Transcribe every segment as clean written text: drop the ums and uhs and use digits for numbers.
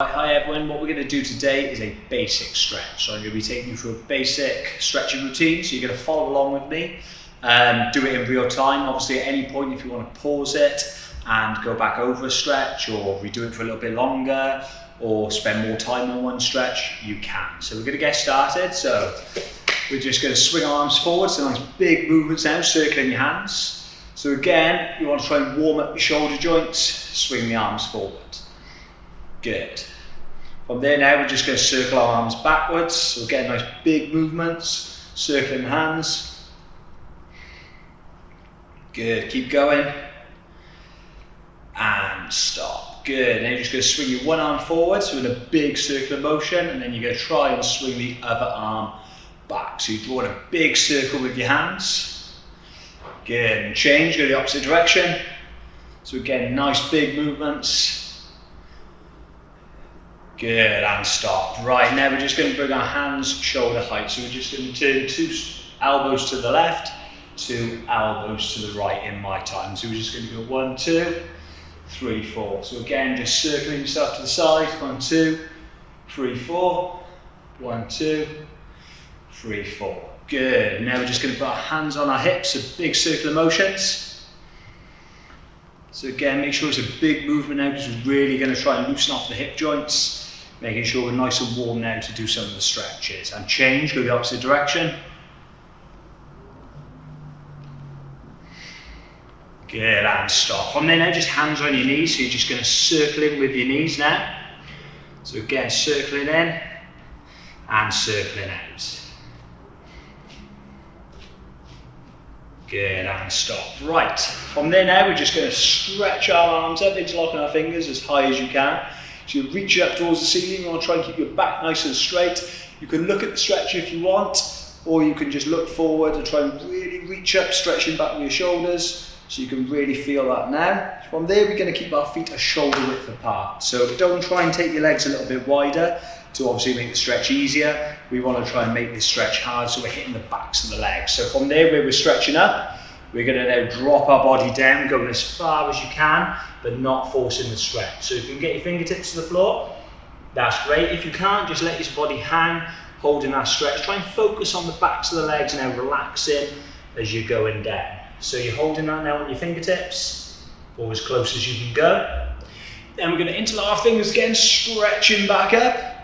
Hi everyone, what we're going to do today is a basic stretch. So I'm going to be taking you through a basic stretching routine, so you're going to follow along with me. Do it in real time. Obviously at any point if you want to pause it and go back over a stretch, or redo it for a little bit longer, or spend more time on one stretch, you can. So we're going to get started. So we're just going to swing our arms forward, so nice big movements now, circling your hands. So again, you want to try and warm up your shoulder joints, swing the arms forward. Good. From there now, we're just going to circle our arms backwards. So again, nice big movements, circling the hands. Good, keep going. And stop. Good, now you're just going to swing your one arm forward, so in a big circular motion, and then you're going to try and swing the other arm back. So you draw in a big circle with your hands. Good, and change, go the opposite direction. So again, nice big movements. Good, and stop. Right, now we're just going to bring our hands shoulder height. So we're just going to turn 2 elbows to the left, 2 elbows to the right in my time. So we're just going to go 1, 2, 3, 4. So again, just circling yourself to the side. 1, 2, 3, 4. 1, 2, 3, 4. Good. Now we're just going to put our hands on our hips, so big circular motions. So again, make sure it's a big movement now, because we're really going to try and loosen off the hip joints. Making sure we're nice and warm now to do some of the stretches. And change, go the opposite direction. Good, and stop. From there now, just hands on your knees, so you're just going to circle in with your knees now. So again, circling in and circling out. Good, and stop. Right, from there now, we're just going to stretch our arms up, interlocking our fingers as high as you can. So you reach up towards the ceiling. You want to try and keep your back nice and straight. You can look at the stretch if you want, or you can just look forward and try and really reach up, stretching back with your shoulders, so you can really feel that now. From there, we're going to keep our feet a shoulder width apart. So don't try and take your legs a little bit wider to obviously make the stretch easier. We want to try and make this stretch hard, so we're hitting the backs of the legs. So from there, where we're stretching up, we're going to now drop our body down, going as far as you can, but not forcing the stretch. So if you can get your fingertips to the floor, that's great. If you can't, just let your body hang, holding that stretch. Try and focus on the backs of the legs now, relaxing as you're going down. So you're holding that now on your fingertips, or as close as you can go. Then we're going to interlock our fingers again, stretching back up.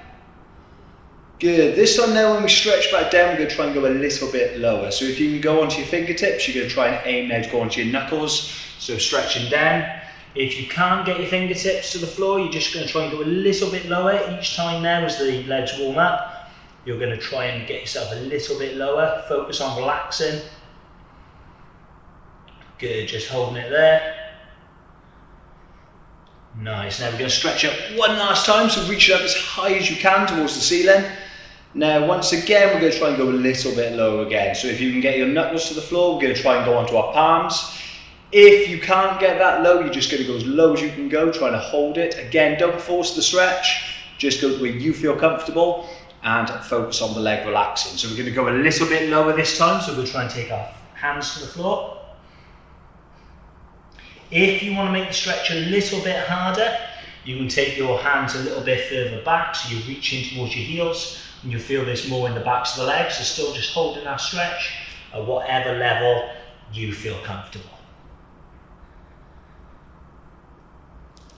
Good. This time now, when we stretch back down, we're going to try and go a little bit lower. So if you can go onto your fingertips, you're going to try and aim now to go onto your knuckles. So stretching down. If you can't get your fingertips to the floor, you're just going to try and go a little bit lower each time now as the legs warm up. You're going to try and get yourself a little bit lower. Focus on relaxing. Good. Just holding it there. Nice. Now we're going to stretch up one last time. So reach it up as high as you can towards the ceiling. Now, once again, we're going to try and go a little bit lower again. So if you can get your knuckles to the floor, we're going to try and go onto our palms. If you can't get that low, you're just going to go as low as you can go, trying to hold it. Again, don't force the stretch. Just go to where you feel comfortable and focus on the leg relaxing. So we're going to go a little bit lower this time. So we'll try and take our hands to the floor. If you want to make the stretch a little bit harder, you can take your hands a little bit further back, so you're reaching towards your heels, and you'll feel this more in the backs of the legs. So still just holding that stretch at whatever level you feel comfortable.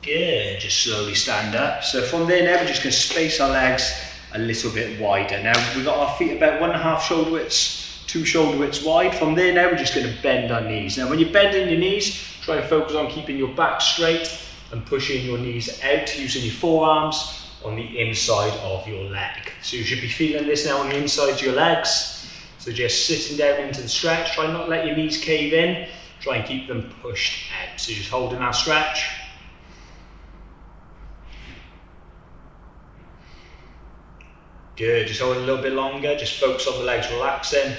Good, just slowly stand up. So from there now, we're just going to space our legs a little bit wider. Now we've got our feet about 1.5 shoulder widths, 2 shoulder widths wide. From there now, we're just going to bend our knees. Now when you're bending your knees, try and focus on keeping your back straight and pushing your knees out using your forearms on the inside of your leg. So you should be feeling this now on the inside of your legs. So just sitting down into the stretch, try not to let your knees cave in, try and keep them pushed out. So just holding that stretch. Good, just hold it a little bit longer, just focus on the legs relaxing.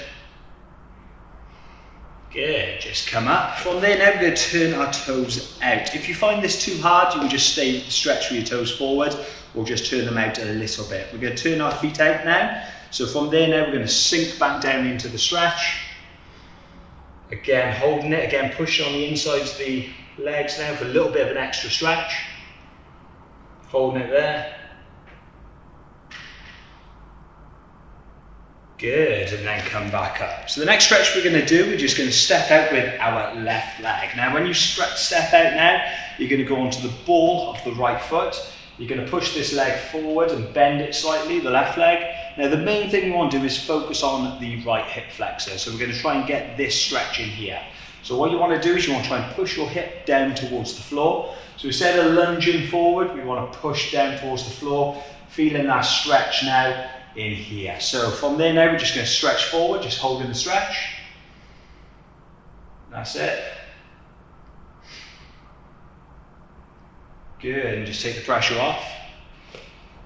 Good, just come up. From there now, we're going to turn our toes out. If you find this too hard, you can just stay stretch with your toes forward, or just turn them out a little bit. We're going to turn our feet out now. So from there now, we're going to sink back down into the stretch. Again, holding it, again pushing on the insides of the legs now for a little bit of an extra stretch. Holding it there. Good, and then come back up. So the next stretch we're going to do, we're just going to step out with our left leg. Now when you step out now, you're going to go onto the ball of the right foot. You're going to push this leg forward and bend it slightly, the left leg. Now the main thing we want to do is focus on the right hip flexor. So we're going to try and get this stretch in here. So what you want to do is you want to try and push your hip down towards the floor. So instead of lunging forward, we want to push down towards the floor, feeling that stretch now in here. So from there now, we're just going to stretch forward, just holding the stretch. That's it. Good, and just take the pressure off.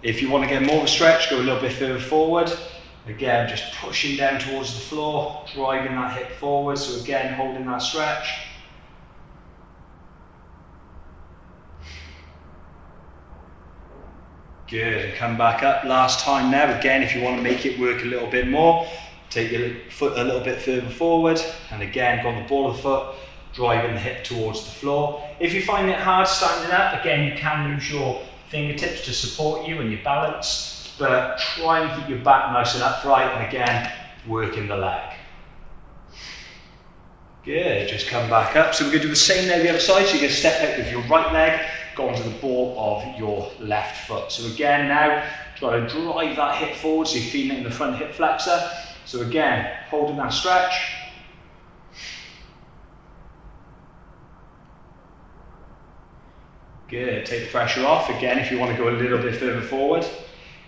If you want to get more of a stretch, go a little bit further forward. Again, just pushing down towards the floor, driving that hip forward. So again, holding that stretch. Good, and come back up. Last time now, again, if you want to make it work a little bit more, take your foot a little bit further forward, and again, go on the ball of the foot, driving the hip towards the floor. If you find it hard standing up, again, you can use your fingertips to support you and your balance, but try and keep your back nice and upright, and again, working the leg. Good, just come back up. So we're going to do the same now the other side. So you're going to step out with your right leg, go onto the ball of your left foot. So again now, try to drive that hip forward so you're feeling it in the front hip flexor. So again, holding that stretch. Good, take the pressure off. Again, if you want to go a little bit further forward,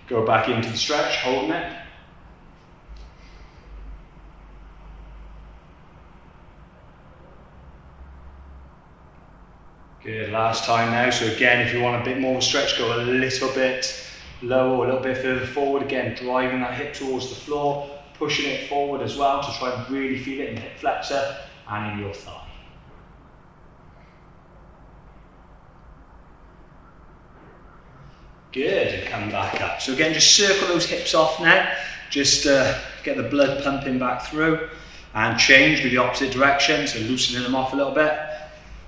go back into the stretch, holding it. Good, last time now. So again, if you want a bit more of a stretch, go a little bit lower, a little bit further forward. Again, driving that hip towards the floor, pushing it forward as well to try and really feel it in the hip flexor and in your thigh. Good, and come back up. So again, just circle those hips off now. Just get the blood pumping back through and change with the opposite direction, so loosening them off a little bit.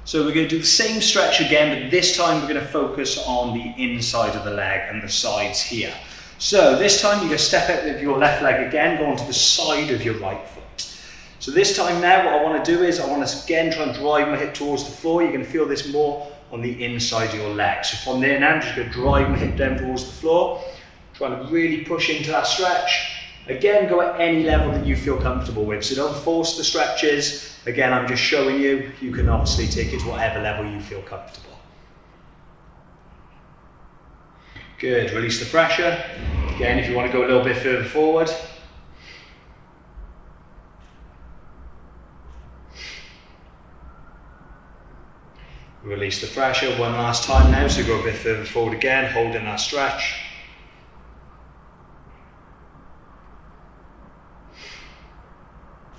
So we're going to do the same stretch again, but this time we're going to focus on the inside of the leg and the sides here. So this time you're going to step out with your left leg again, go onto the side of your right foot. So this time now what I want to do is I want to again try and drive my hip towards the floor. You're going to feel this more on the inside of your leg. So from there now I'm just going to drive my hip down towards the floor, trying to really push into that stretch. Again, go at any level that you feel comfortable with, so don't force the stretches. Again, I'm just showing you, you can obviously take it to whatever level you feel comfortable. Good, release the pressure. Again, if you want to go a little bit further forward. Release the pressure one last time now, so go a bit further forward again, holding that stretch.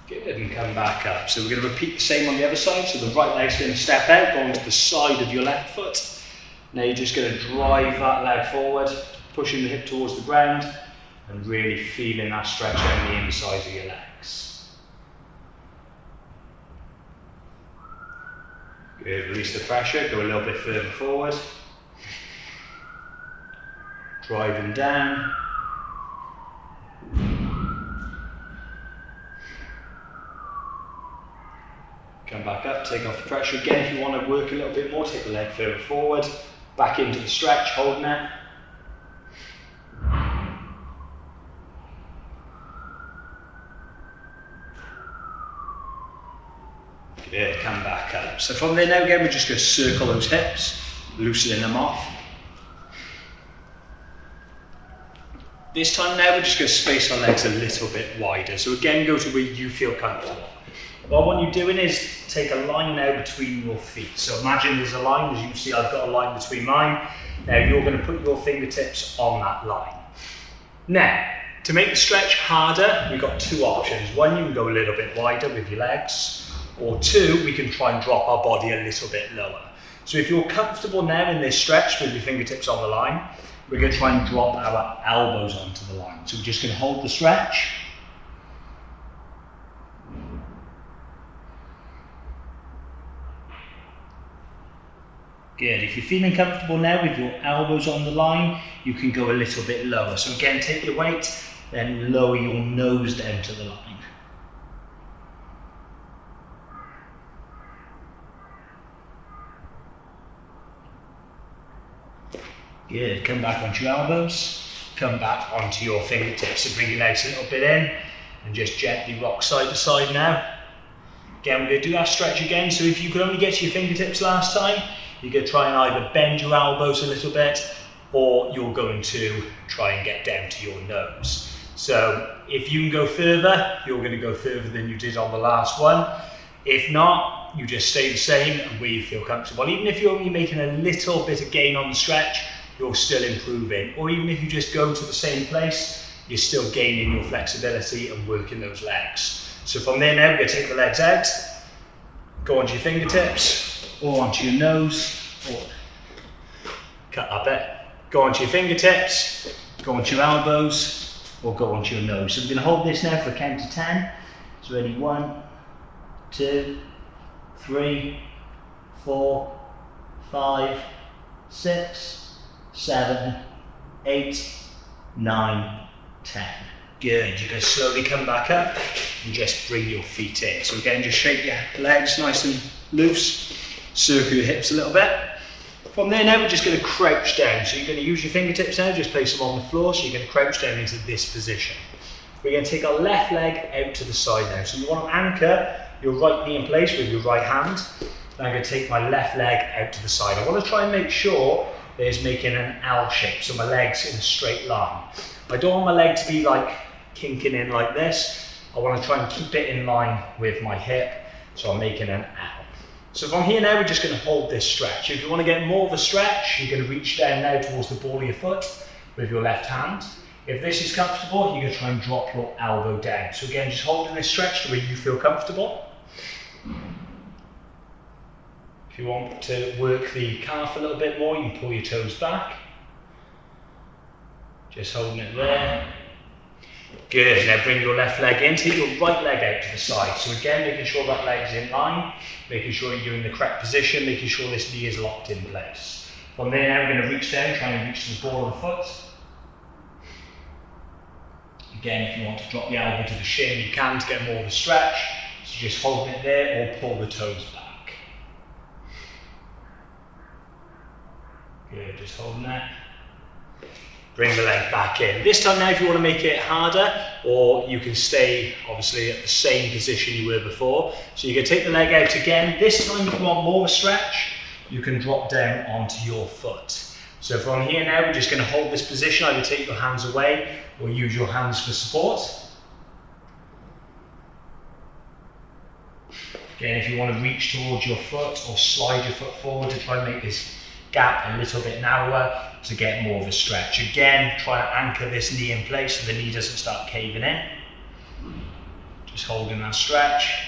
Good, and come back up. So we're going to repeat the same on the other side. So the right leg's going to step out, going to the side of your left foot. Now you're just going to drive that leg forward, pushing the hip towards the ground, and really feeling that stretch down the inside of your legs. Good, release the pressure, go a little bit further forward. Driving down. Come back up, take off the pressure. Again, if you want to work a little bit more, take the leg further forward, back into the stretch, holding it. Good, come back up. So from there now again, we're just going to circle those hips, loosening them off. This time now, we're just going to space our legs a little bit wider. So again, go to where you feel comfortable. What I want you doing is take a line now between your feet. So imagine there's a line, as you can see I've got a line between mine. Now you're going to put your fingertips on that line. Now, to make the stretch harder, we've got two options. One, you can go a little bit wider with your legs, or two, we can try and drop our body a little bit lower. So if you're comfortable now in this stretch with your fingertips on the line, we're going to try and drop our elbows onto the line. So we're just going to hold the stretch. Good, if you're feeling comfortable now with your elbows on the line, you can go a little bit lower. So again, take your weight then lower your nose down to the line. Good, come back onto your elbows, come back onto your fingertips. So bring your legs a little bit in and just gently rock side to side now. Again, we're going to do that stretch again. So if you could only get to your fingertips last time, you're going to try and either bend your elbows a little bit, or you're going to try and get down to your nose. So if you can go further, you're going to go further than you did on the last one. If not, you just stay the same and where you feel comfortable. Even if you're only making a little bit of gain on the stretch, you're still improving. Or even if you just go to the same place, you're still gaining your flexibility and working those legs. So from there now, we're going to take the legs out, go onto your fingertips, or onto your nose, or cut that bit. Go onto your fingertips, go onto your elbows, or go onto your nose. So we're going to hold this now for a count to 10. So ready, 1, 2, 3, 4, 5, 6, 7, 8, 9, 10. Good, you can slowly come back up and just bring your feet in. So again, just shake your legs nice and loose, circle your hips a little bit. From there now, we're just going to crouch down. So you're going to use your fingertips now, just place them on the floor. So you're going to crouch down into this position. We're going to take our left leg out to the side now. So you want to anchor your right knee in place with your right hand. Then I'm going to take my left leg out to the side. I want to try and make sure there's making an L shape, so my leg's in a straight line. I don't want my leg to be like kinking in like this. I want to try and keep it in line with my hip, so I'm making an L. So from here now, we're just going to hold this stretch. If you want to get more of a stretch, you're going to reach down now towards the ball of your foot with your left hand. If this is comfortable, you're going to try and drop your elbow down. So again, just holding this stretch the way you feel comfortable. If you want to work the calf a little bit more, you can pull your toes back. Just holding it there. Good, now bring your left leg in, take your right leg out to the side. So again, making sure that leg's in line, making sure you're in the correct position, making sure this knee is locked in place. From there now, we're going to reach down, try and reach to the ball of the foot. Again, if you want to drop the elbow to the shin, you can to get more of a stretch. So just holding it there or pull the toes back. Good, just holding that. Bring the leg back in. This time now, if you want to make it harder, or you can stay obviously at the same position you were before. So you can take the leg out again. This time, if you want more of a stretch, you can drop down onto your foot. So from here now, we're just going to hold this position. Either take your hands away or use your hands for support. Again, if you want to reach towards your foot or slide your foot forward to try and make this gap a little bit narrower to get more of a stretch. Again, try to anchor this knee in place so the knee doesn't start caving in. Just holding that stretch.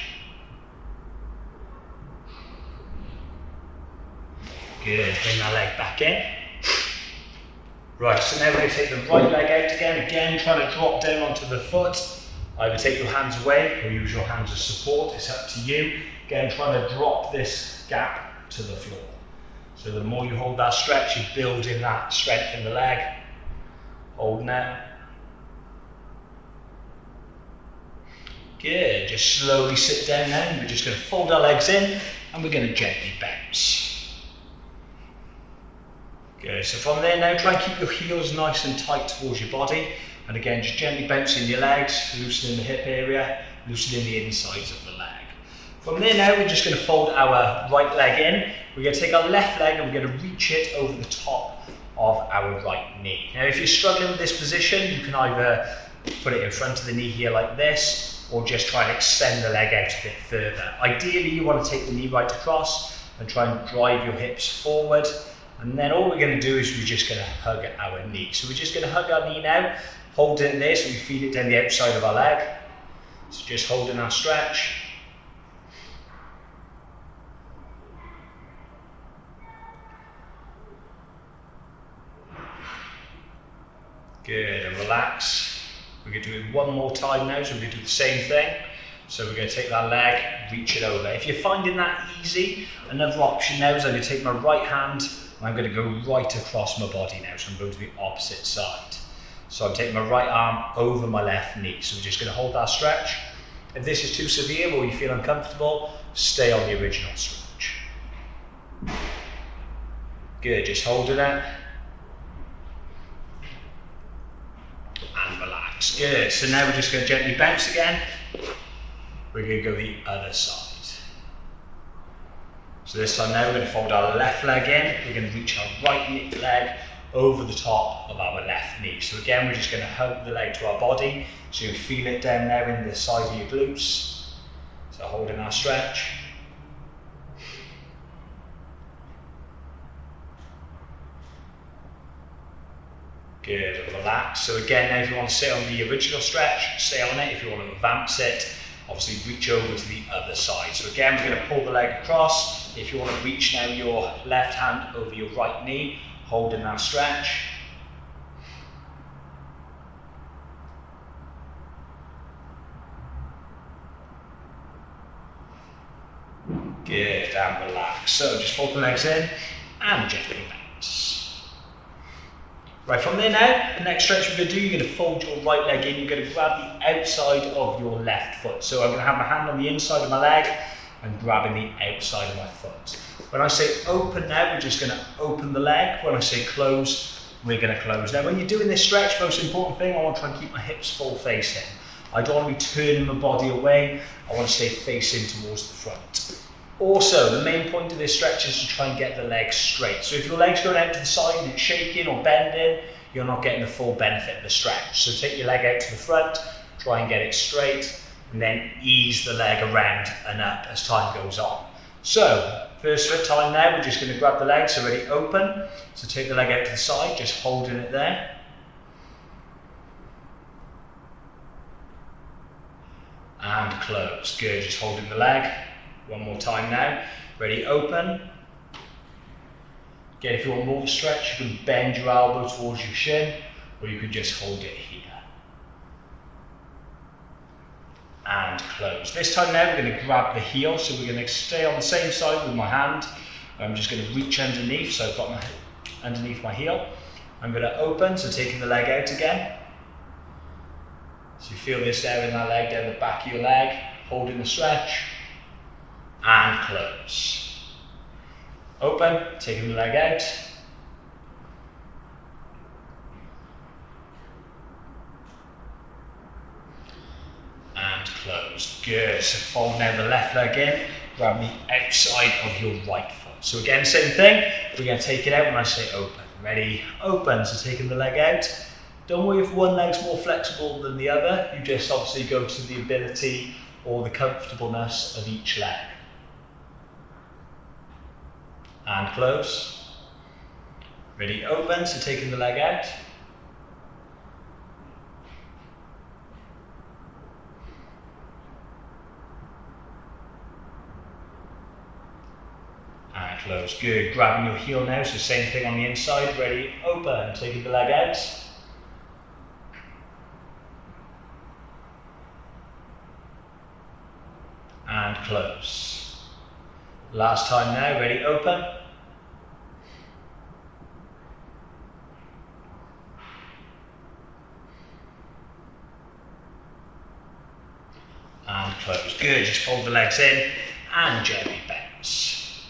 Good, bring that leg back in. Right, so now we're going to take the right leg out again. Again, try to drop down onto the foot. Either take your hands away or use your hands as support, it's up to you. Again, try to drop this gap to the floor. So the more you hold that stretch, you're building that strength in the leg. Holding that. Good, just slowly sit down now. We're just going to fold our legs in and we're going to gently bounce. Good, so from there now, try and keep your heels nice and tight towards your body. And again, just gently bouncing your legs, loosening the hip area, loosening the insides of the leg. From there now, we're just going to fold our right leg in. We're going to take our left leg and we're going to reach it over the top of our right knee. Now, if you're struggling with this position, you can either put it in front of the knee here like this, or just try and extend the leg out a bit further. Ideally, you want to take the knee right across and try and drive your hips forward. And then all we're going to do is we're just going to hug our knee. So we're just going to hug our knee now, hold it in there so we feel it down the outside of our leg. So just holding our stretch. Good, and relax. We're going to do it one more time now, so we're going to do the same thing. So we're going to take that leg, reach it over. If you're finding that easy, another option now is I'm going to take my right hand and I'm going to go right across my body now, so I'm going to the opposite side. So I'm taking my right arm over my left knee. So we're just going to hold that stretch. If this is too severe or you feel uncomfortable, stay on the original stretch. Good, just holding it. And relax. Good. So now we're just going to gently bounce again. We're going to go the other side. So this time now we're going to fold our left leg in. We're going to reach our right leg over the top of our left knee. So again, we're just going to hug the leg to our body. So you feel it down there in the side of your glutes. So holding our stretch. Good, and relax. So again, now if you want to stay on the original stretch, stay on it. If you want to advance it, obviously reach over to the other side. So again, we're going to pull the leg across. If you want to reach now your left hand over your right knee, holding that stretch. Good, and relax. So just fold the legs in and gently bounce. Right, from there now, the next stretch we're going to do, you're going to fold your right leg in, you're going to grab the outside of your left foot. So I'm going to have my hand on the inside of my leg and grabbing the outside of my foot. When I say open now, we're just going to open the leg. When I say close, we're going to close. Now when you're doing this stretch, most important thing, I want to try and keep my hips full facing. I don't want to be turning my body away, I want to stay facing towards the front. Also, the main point of this stretch is to try and get the legs straight. So if your leg's going out to the side and it's shaking or bending, you're not getting the full benefit of the stretch. So take your leg out to the front, try and get it straight, and then ease the leg around and up as time goes on. So, first time now, we're just going to grab the leg, so ready, open. So take the leg out to the side, just holding it there. And close, good, just holding the leg. One more time now. Ready, open. Again, if you want more of a stretch, you can bend your elbow towards your shin, or you can just hold it here. And close. This time now, we're going to grab the heel, so we're going to stay on the same side with my hand. I'm just going to reach underneath, so I've got my underneath my heel. I'm going to open, so taking the leg out again. So you feel this there in that leg, down the back of your leg, holding the stretch. And close. Open, taking the leg out. And close. Good. So fold now the left leg in, grab the outside of your right foot. So again, same thing. We're going to take it out when I say open. Ready? Open. So taking the leg out. Don't worry if one leg's more flexible than the other. You just obviously go to the ability or the comfortableness of each leg. And close. Ready, open, so taking the leg out. And close, good. Grabbing your heel now, so same thing on the inside. Ready, open, taking the leg out. And close. Last time now, ready, open. And close. Good, just fold the legs in and gently bounce.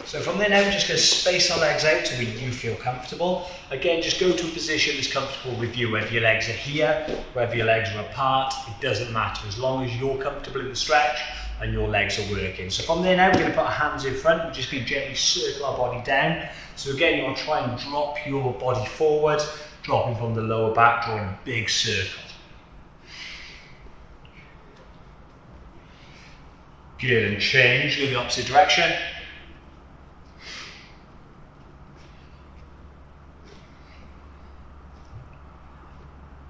So from there now, we're just going to space our legs out to where you feel comfortable. Again, just go to a position that's comfortable with you, whether your legs are here, whether your legs are apart, it doesn't matter, as long as you're comfortable in the stretch and your legs are working. So from there now, we're going to put our hands in front, we're just going to gently circle our body down. So again, you want to try and drop your body forward, dropping from the lower back, drawing a big circle. Good, and change, go the opposite direction.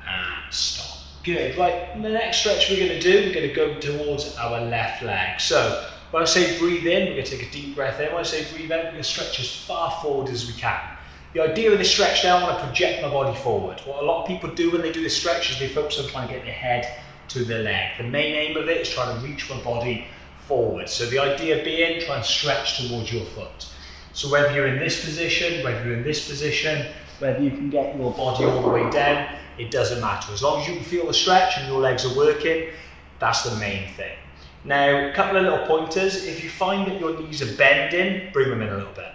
And stop. Good, right, the next stretch we're going to do, we're going to go towards our left leg. So, when I say breathe in, we're going to take a deep breath in. When I say breathe out, we're going to stretch as far forward as we can. The idea of this stretch now, I want to project my body forward. What a lot of people do when they do this stretch is they focus on trying to get their head to the leg. The main aim of it is trying to reach my body forward. So the idea being, try and stretch towards your foot. So whether you're in this position, whether you're in this position, Whether you can get your body all the way down, it doesn't matter. As long as you can feel the stretch and your legs are working, that's the main thing. Now, a couple of little pointers. If you find that your knees are bending, bring them in a little bit.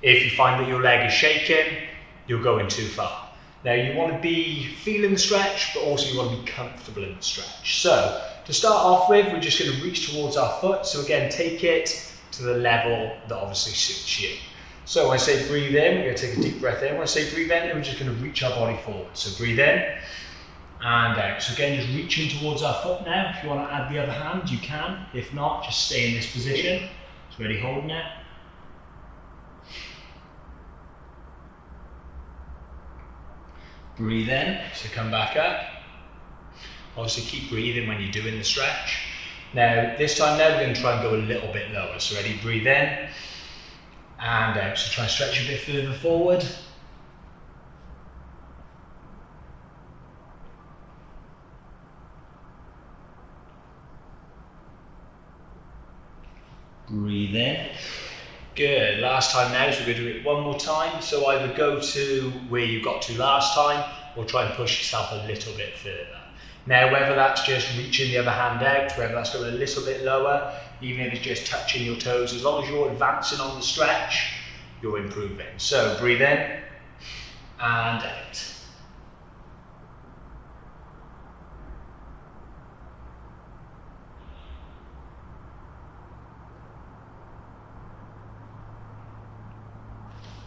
If you find that your leg is shaking, you're going too far. Now, you want to be feeling the stretch, but also you want to be comfortable in the stretch. So, to start off with, we're just going to reach towards our foot. So again, take it to the level that obviously suits you. So when I say breathe in, we're going to take a deep breath in. When I say breathe in, we're just going to reach our body forward. So breathe in and out. So again, just reaching towards our foot now. If you want to add the other hand, you can. If not, just stay in this position. So ready, holding it. Breathe in, so come back up. Obviously keep breathing when you're doing the stretch. Now, this time now, we're going to try and go a little bit lower. So ready, breathe in and out. So try and stretch a bit further forward. Breathe in. Good, last time now, so we're going to do it one more time. So either go to where you got to last time or try and push yourself a little bit further. Now, whether that's just reaching the other hand out, whether that's going a little bit lower, even if it's just touching your toes, as long as you're advancing on the stretch, you're improving. So breathe in and out.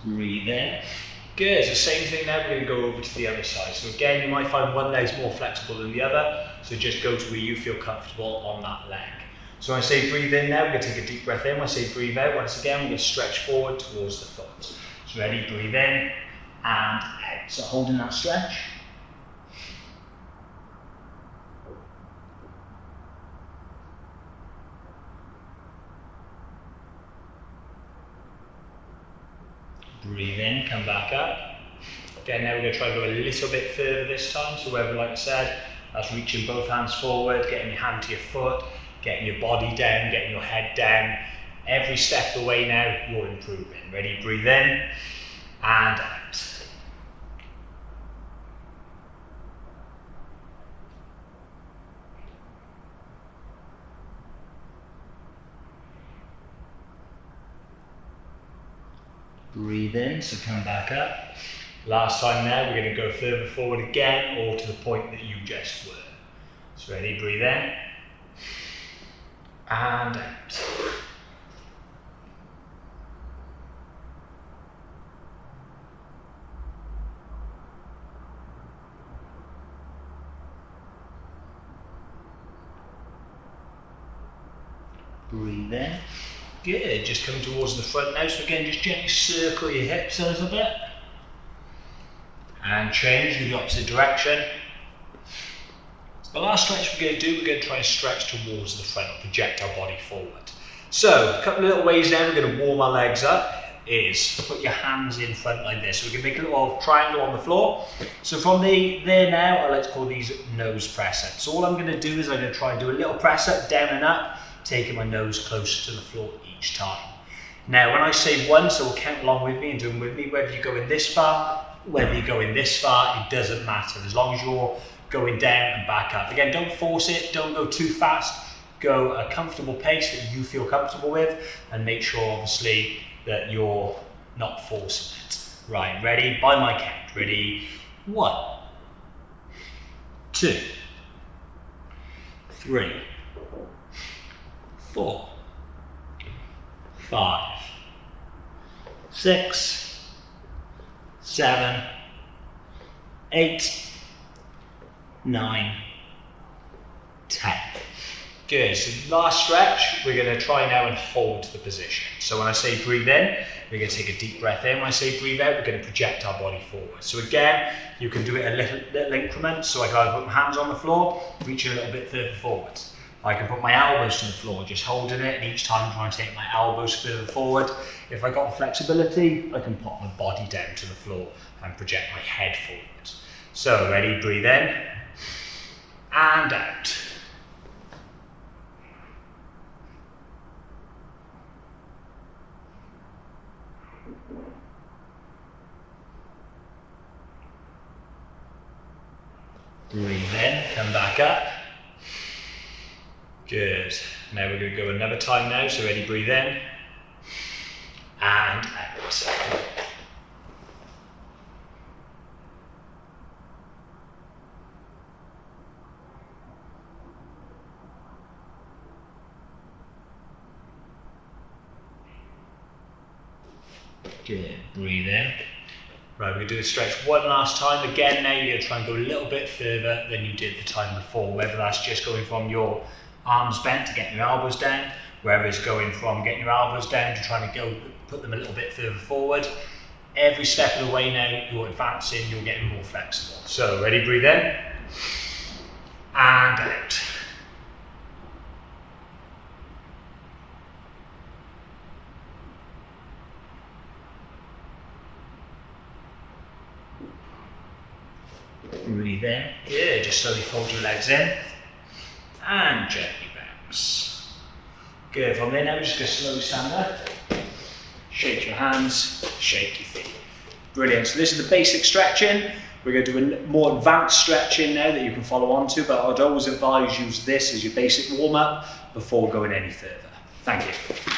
Breathe in. Good, it's the same thing now, we're going to go over to the other side. So again, you might find one leg's more flexible than the other, so just go to where you feel comfortable on that leg. So when I say breathe in now, we're going to take a deep breath in. When I say breathe out, once again, we're going to stretch forward towards the foot. So ready, breathe in and out. So holding that stretch. Breathe in, come back up. Again, now we're going to try and go a little bit further this time. So whether, like I said, that's reaching both hands forward, getting your hand to your foot, getting your body down, getting your head down. Every step of the way now, you're improving. Ready, breathe in and out. Breathe in, so come back up. Last time now, we're going to go further forward again, or to the point that you just were. So ready, breathe in and out. Breathe in. Good, just coming towards the front now. So again, just gently circle your hips a little bit. And change to the opposite direction. The last stretch we're going to do, we're going to try and stretch towards the front, or project our body forward. So, a couple of little ways now we're going to warm our legs up is put your hands in front like this. So we can make a little triangle on the floor. So from there now, I like to call these nose press ups. So all I'm going to do is I'm going to try and do a little press up, down and up, taking my nose closer to the floor each time. Now when I say one, so we'll count along with me and do them with me, whether you go in this far, whether you go in this far, it doesn't matter, as long as you're going down and back up. Again, don't force it, don't go too fast, go a comfortable pace that you feel comfortable with, and make sure obviously that you're not forcing it. Right, ready? By my count. Ready? 1, 2, 3, 4, 5, 6, 7, 8, 9, 10. Good, so last stretch, we're going to try now and hold the position. So when I say breathe in, we're going to take a deep breath in. When I say breathe out, we're going to project our body forward. So again, you can do it a little increments. So I can either put my hands on the floor, reaching a little bit further forward. I can put my elbows to the floor, just holding it, and each time I'm trying to take my elbows further forward. If I've got the flexibility, I can put my body down to the floor and project my head forward. So ready, breathe in and out. Breathe in, come back up. Good. Now we're going to go another time now, so ready, breathe in. And out. Good, breathe in. Right, we're going to do a stretch one last time. Again, now you're going to try and go a little bit further than you did the time before, whether that's just going from your arms bent to getting your elbows down, whether it's going from getting your elbows down to trying to go put them a little bit further forward. Every step of the way now, you're advancing, you're getting more flexible. So, ready, breathe in, and out. Breathe in, good, just slowly fold your legs in, and gently bounce. Good, from there now we're just going to slowly stand up, shake your hands, shake your feet. Brilliant, so this is the basic stretching. We're going to do a more advanced stretching now that you can follow on to, but I'd always advise use this as your basic warm-up before going any further. Thank you.